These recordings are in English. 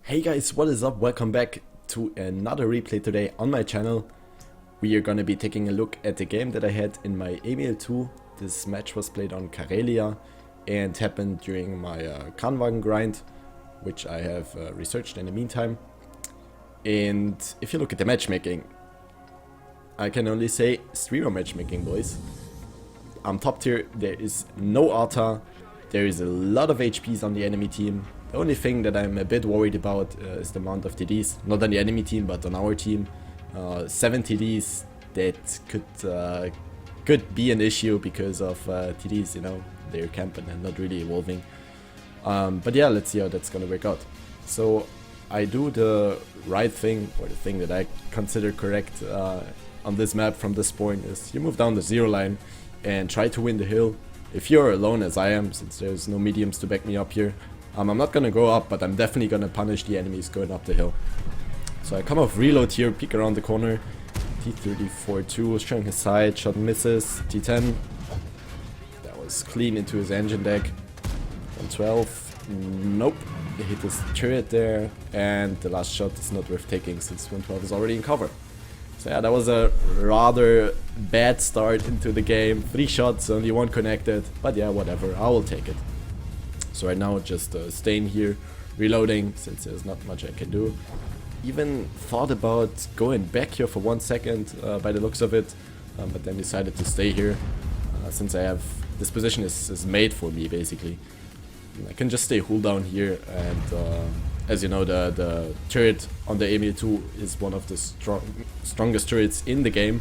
Hey guys, what is up? Welcome back to another replay today on my channel. We are gonna be taking a look at the game that I had in my Emil 2. This match was played on Karelia and happened during my Kranwagen grind, which I have researched in the meantime. And if you look at the matchmaking, I can only say streamer matchmaking, boys. I'm top tier, there is no ATA, there is a lot of HPs on the enemy team. The only thing that I'm a bit worried about is the amount of TDs, not on the enemy team but on our team. 7 TDs, that could be an issue because of TDs, you know, they're camping and not really evolving. But yeah, let's see how that's gonna work out. So I do the right thing, or the thing that I consider correct on this map from this point is you move down the zero line and try to win the hill. If you're alone as I am, since there's no mediums to back me up here, I'm not gonna go up, but I'm definitely gonna punish the enemies going up the hill. So I come off reload here, peek around the corner. T-34-2 showing his side, shot misses. T-10, that was clean into his engine deck. 112, nope, he hit his turret there, and the last shot is not worth taking since 112 is already in cover. So yeah, that was a rather bad start into the game. 3 shots, only 1 connected, but yeah, whatever, I will take it. So right now just staying here, reloading, since there's not much I can do. Even thought about going back here for 1 second by the looks of it, but then decided to stay here, since I have, this position is made for me basically. I can just stay hold down here, and as you know, the turret on the Emil 2 is one of the strongest turrets in the game,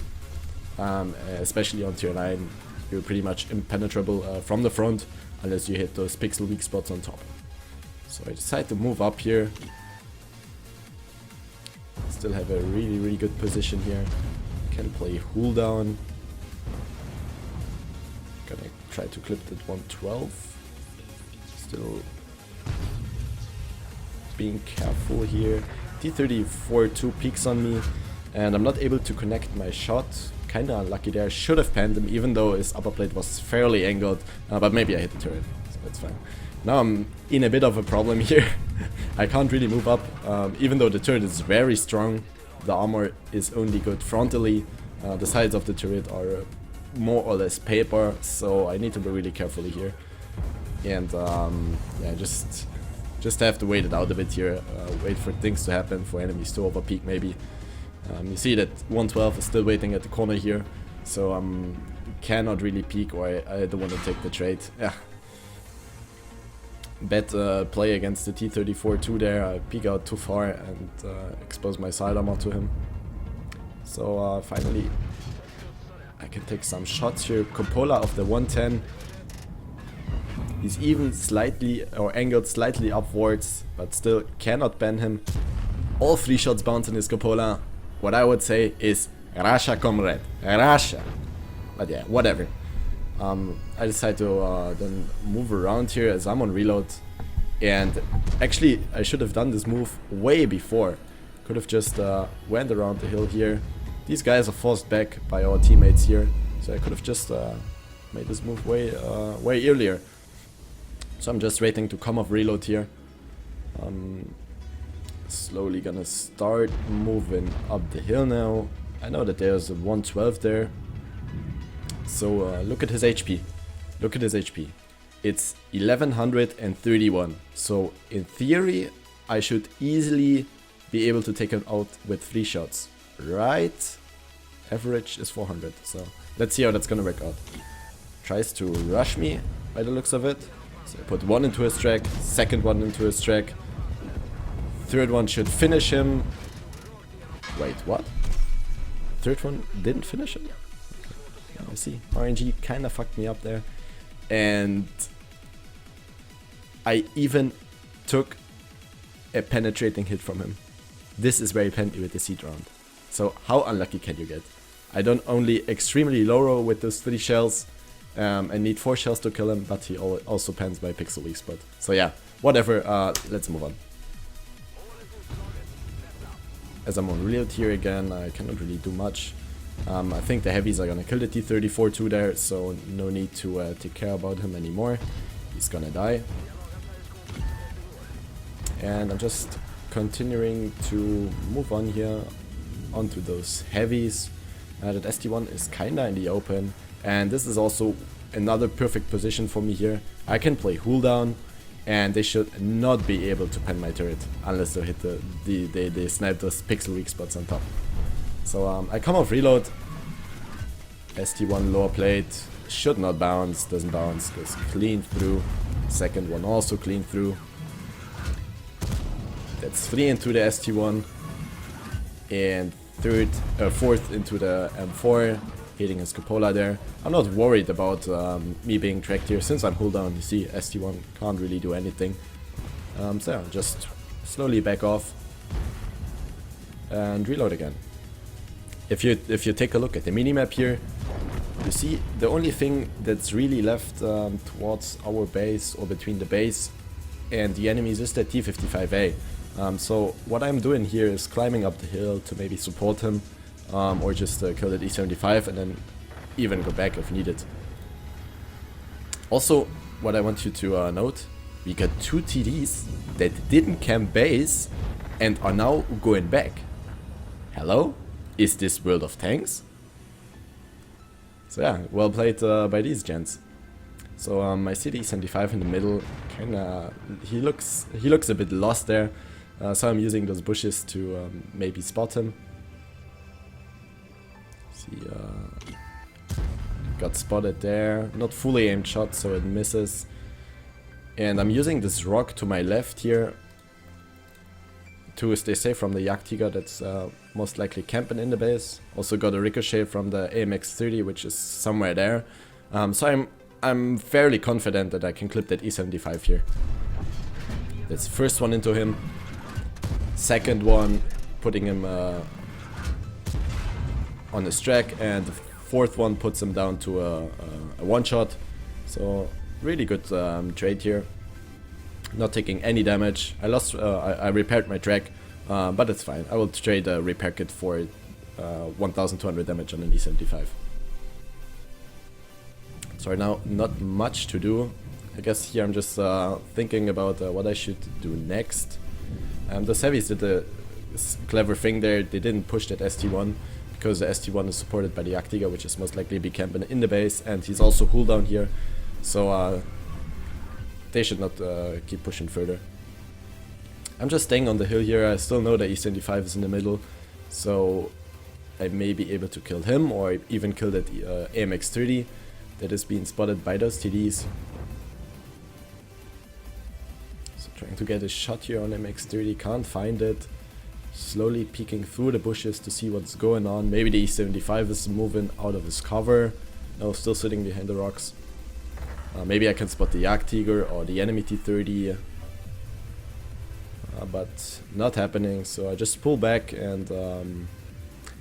especially on tier 9. You're pretty much impenetrable from the front, unless you hit those pixel weak spots on top. So I decide to move up here. Still have a really good position here. Can play hold down. Gonna try to clip that 112. Still being careful here. T-34-2 peeks on me, and I'm not able to connect my shot. Kinda unlucky there. Should have panned him, even though his upper plate was fairly angled, but maybe I hit the turret, so that's fine. Now I'm in a bit of a problem here. I can't really move up, even though the turret is very strong. The armor is only good frontally. The sides of the turret are more or less paper, so I need to be really carefully here. And yeah, just have to wait it out a bit here, wait for things to happen, for enemies to overpeak maybe. You see that 112 is still waiting at the corner here, so cannot really peek, or I don't want to take the trade. Yeah. Bad play against the T-34-2 there. I peek out too far and expose my side armor to him. So finally I can take some shots here. Cupola of the 110. He's even slightly, or angled slightly upwards, but still cannot ban him. All 3 shots bounce in his cupola. What I would say is Rasha, comrade, Rasha. But yeah, whatever. I decide to then move around here as I'm on reload. And actually, I should have done this move way before. Could have just went around the hill here. These guys are forced back by our teammates here, so I could have just made this move way earlier. So I'm just waiting to come off reload here. Slowly gonna start moving up the hill now. I know that there's a 112 there. So look at his HP. Look at his HP. It's 1131. So in theory, I should easily be able to take him out with 3 shots. Right? Average is 400. So let's see how that's gonna work out. Tries to rush me by the looks of it. So I put 1 into his track, second one into his track. Third one should finish him. Wait, what? Third one didn't finish him? Okay. I see. RNG kinda fucked me up there. And I even took a penetrating hit from him. This is where he penned me with the seed round. So how unlucky can you get? I don't only extremely low roll with those 3 shells, and need 4 shells to kill him, but he also pens my pixel weak spot. So yeah, whatever, let's move on. As I'm on reload here again, I cannot really do much. I think the heavies are gonna kill the T-34-2 there, so no need to take care about him anymore. He's gonna die. And I'm just continuing to move on here onto those heavies. That ST1 is kinda in the open, and this is also another perfect position for me here. I can play cooldown, and they should not be able to pen my turret unless they hit they snipe those pixel weak spots on top. So I come off reload. ST1 lower plate should not bounce, doesn't bounce, goes clean through. Second one also clean through. That's 3 into the ST1, and fourth into the M4, hitting his cupola there. I'm not worried about me being tracked here, since I'm cooldown. You see, ST1 can't really do anything. So yeah, just slowly back off and reload again. If you take a look at the minimap here, you see the only thing that's really left towards our base, or between the base and the enemies, is the T55A. So what I'm doing here is climbing up the hill to maybe support him, or just kill the E75 and then even go back if needed. Also, what I want you to note, we got 2 TDs that didn't camp base and are now going back. Hello? Is this World of Tanks? So yeah, well played by these gents. So I see the E75 in the middle, kinda, he looks a bit lost there. So I'm using those bushes to maybe spot him. See, got spotted there. Not fully aimed shot, so it misses. And I'm using this rock to my left here to stay safe from the Jagdtiger that's most likely camping in the base. Also got a ricochet from the AMX-30, which is somewhere there. So I'm fairly confident that I can clip that E75 here. That's the first one into him. Second one, putting him on his track, and the fourth one puts him down to a one-shot. So really good trade here. Not taking any damage. I repaired my track, but it's fine. I will trade a repair kit for 1200 damage on an E75. So right now, not much to do. I guess here I'm just thinking about what I should do next. The heavies did a clever thing there. They didn't push that ST1 because the ST1 is supported by the Jagdtiger, which is most likely be camping in the base, and he's also cooldown here. So they should not keep pushing further. I'm just staying on the hill here. I still know that E75 is in the middle, so I may be able to kill him or even kill that AMX-30 that is being spotted by those TDs. So trying to get a shot here on MX-30, can't find it. Slowly peeking through the bushes to see what's going on. Maybe the E75 is moving out of his cover. No, still sitting behind the rocks. Maybe I can spot the Jagdtiger or the enemy T30. But not happening, so I just pull back and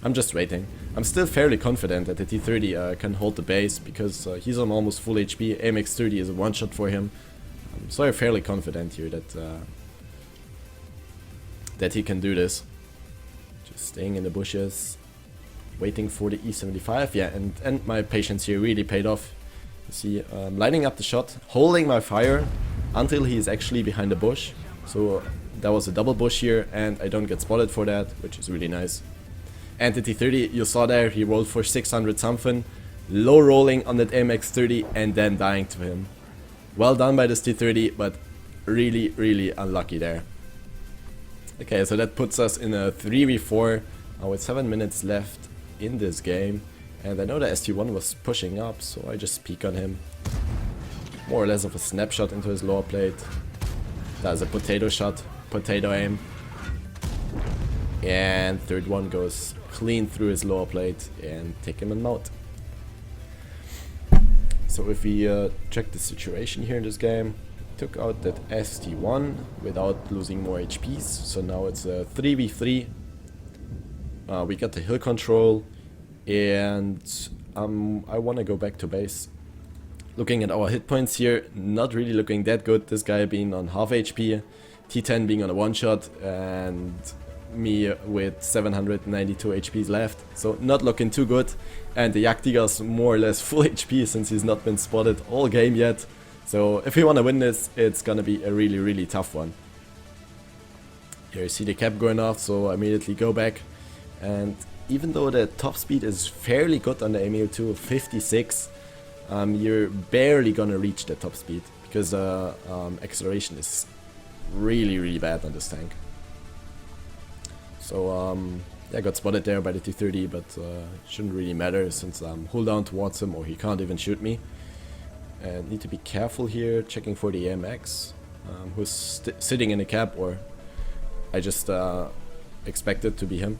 I'm just waiting. I'm still fairly confident that the T30 can hold the base because he's on almost full HP. AMX-30 is a one-shot for him. So I'm fairly confident here that he can do this. Just staying in the bushes, waiting for the E75. Yeah, and my patience here really paid off. You see, lining up the shot, holding my fire until he is actually behind the bush. So that was a double bush here, and I don't get spotted for that, which is really nice. And the T30, you saw there, he rolled for 600 something, low rolling on that MX-30 and then dying to him. Well done by this T30, but really, really unlucky there. Okay, so that puts us in a 3v4 with 7 minutes left in this game. And I know the ST1 was pushing up, so I just peek on him. More or less of a snapshot into his lower plate. That's a potato shot, potato aim. And third one goes clean through his lower plate and take him out. So if we check the situation here in this game, took out that ST1 without losing more HPs. So now it's a 3v3. We got the hill control, and I want to go back to base. Looking at our hit points here, not really looking that good. This guy being on half HP, T10 being on a one-shot, and me with 792 HPs left. So not looking too good. And the Jagdtiger's more or less full HP since he's not been spotted all game yet. So if we want to win this, it's gonna be a really, really tough one. Here you see the cap going off, so I immediately go back. And even though the top speed is fairly good on the Emil 2, 56, you're barely gonna reach the top speed because the acceleration is really bad on this tank. So yeah, I got spotted there by the T30, but shouldn't really matter since I'm hull down towards him or he can't even shoot me. And need to be careful here, checking for the AMX, who's sitting in a cap, or I just expected to be him.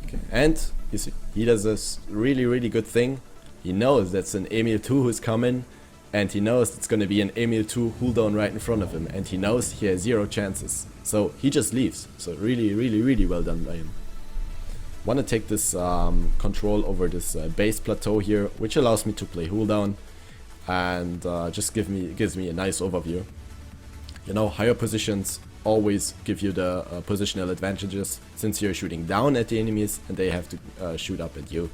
Okay. And you see, he does this really good thing. He knows that's an Emil 2 who's coming, and he knows it's gonna be an Emil 2 hull down right in front of him, and he knows he has 0 chances. So he just leaves. So really well done by him. Want to take this control over this base plateau here, which allows me to play hull down, and just gives me a nice overview. You know, higher positions always give you the positional advantages, since you're shooting down at the enemies and they have to shoot up at you.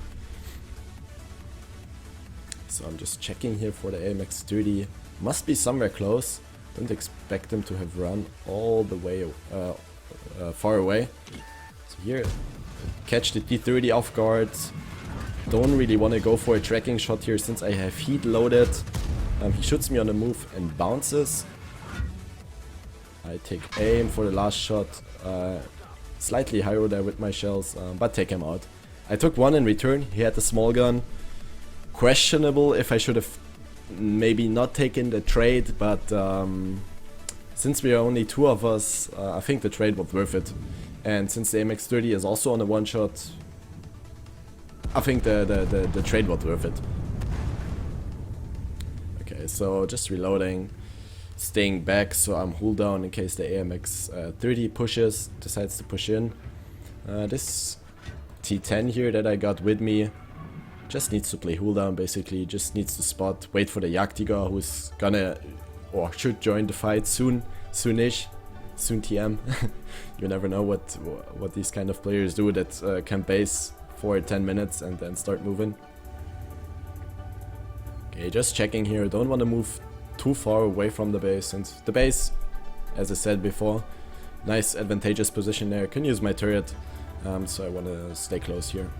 So I'm just checking here for the AMX 30. Must be somewhere close. Don't expect them to have run all the way far away. So here, catch the T30 off guard. Don't really want to go for a tracking shot here since I have heat loaded. He shoots me on the move and bounces. I take aim for the last shot. Slightly higher there with my shells, but take him out. I took one in return. He had the small gun. Questionable if I should have maybe not taken the trade, but since we are only 2 of us, I think the trade was worth it. And since the MX-30 is also on a one shot, I think the trade was worth it. Okay, so just reloading, staying back, so I'm hull down in case the AMX-30 decides to push in. This T10 here that I got with me just needs to play hull down, basically, just needs to spot, wait for the Jagdtiger who's gonna, or should join the fight soonish, soon TM. You never know what these kind of players do that can base for 10 minutes and then start moving. Okay, just checking here, don't want to move too far away from the base, since the base, as I said before, nice advantageous position there, can use my turret, so I want to stay close here.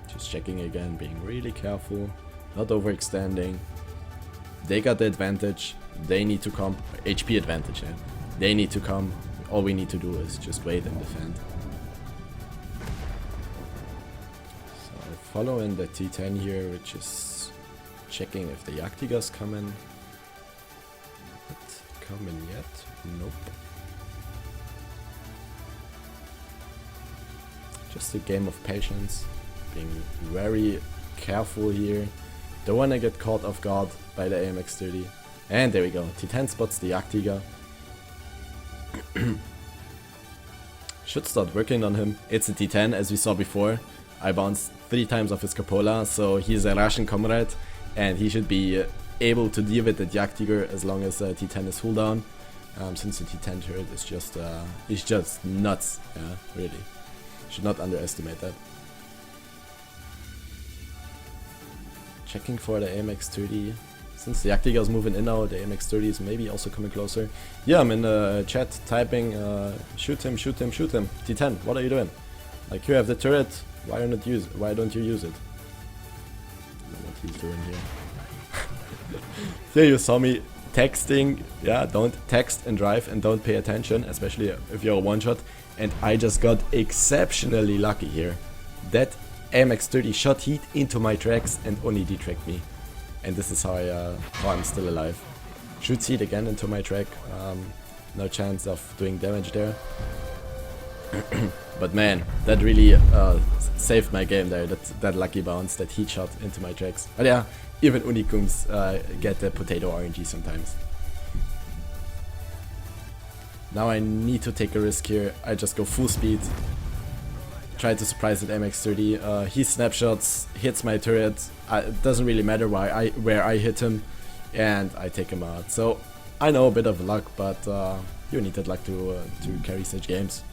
Just checking again, being really careful, not overextending. They got the advantage, they need to come, HP advantage, yeah. They need to come, all we need to do is just wait and defend. So following the T10 here, which is checking if the Jagdtiger's coming. Not coming yet, nope. Just a game of patience. Being very careful here. Don't want to get caught off guard by the AMX-30. And there we go. T10 spots the Jagdtiger. Should start working on him. It's a T10 as we saw before. I bounced 3 times off his cupola, so he's a Russian comrade. And he should be able to deal with the Jagdtiger as long as T10 is hull down. Since the T10 turret is just nuts. Yeah, really. Should not underestimate that. Checking for the AMX-30. Since the Jagdtiger is moving in now, the AMX-30 is maybe also coming closer. Yeah, I'm in the chat typing, shoot him, shoot him, shoot him. T10, what are you doing? Like, you have the turret, why don't you use it? I don't know what he's doing here. Here you saw me texting. Yeah, don't text and drive and don't pay attention, especially if you're a one-shot. And I just got exceptionally lucky here. That AMX-30 shot heat into my tracks and only detracked me. And this is how I'm still alive. Shoots heat again into my track. No chance of doing damage there. But man, that really saved my game there. That lucky bounce, that heat shot into my tracks. But yeah, even Unicums get the potato RNG sometimes. Now I need to take a risk here. I just go full speed. Try to surprise at MX-30. He snapshots, hits my turret. It doesn't really matter where I hit him, and I take him out. So I know a bit of luck, but you need that luck to carry such games.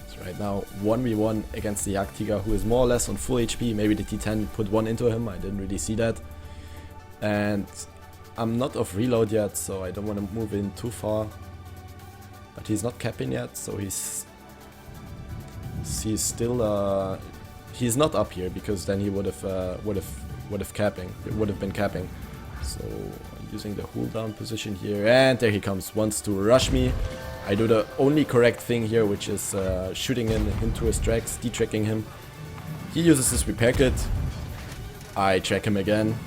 So right now 1v1 against the Jagdtiger, who is more or less on full HP. Maybe the T10 put one into him. I didn't really see that. And I'm not off reload yet, so I don't want to move in too far. but he's not capping yet, so he's still he's not up here, because then he would have been capping. So using the hold down position here, and there he comes, wants to rush me. I do the only correct thing here, which is shooting into his tracks, de-tracking him. He uses his repair kit. I track him again,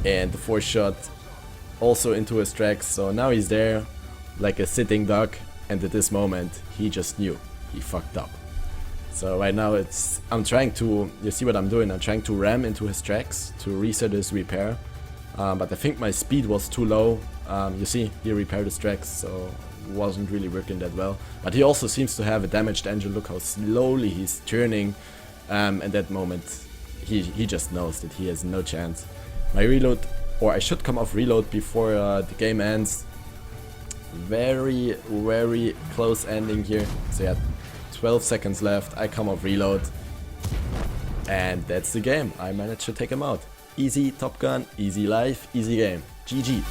and the 4-shot also into his tracks. So now he's there like a sitting duck, and at this moment he just knew he fucked up. So right now I'm trying to, you see what I'm doing, I'm trying to ram into his tracks to reset his repair, but I think my speed was too low. You see, he repaired his tracks, so wasn't really working that well. But he also seems to have a damaged engine. Look how slowly he's turning. At that moment he just knows that he has no chance. My reload, or I should come off reload before the game ends. Very close ending here. So yeah, 12 seconds left, I come off reload, and that's the game. I managed to take him out. Easy Top Gun, easy life, easy game. GG.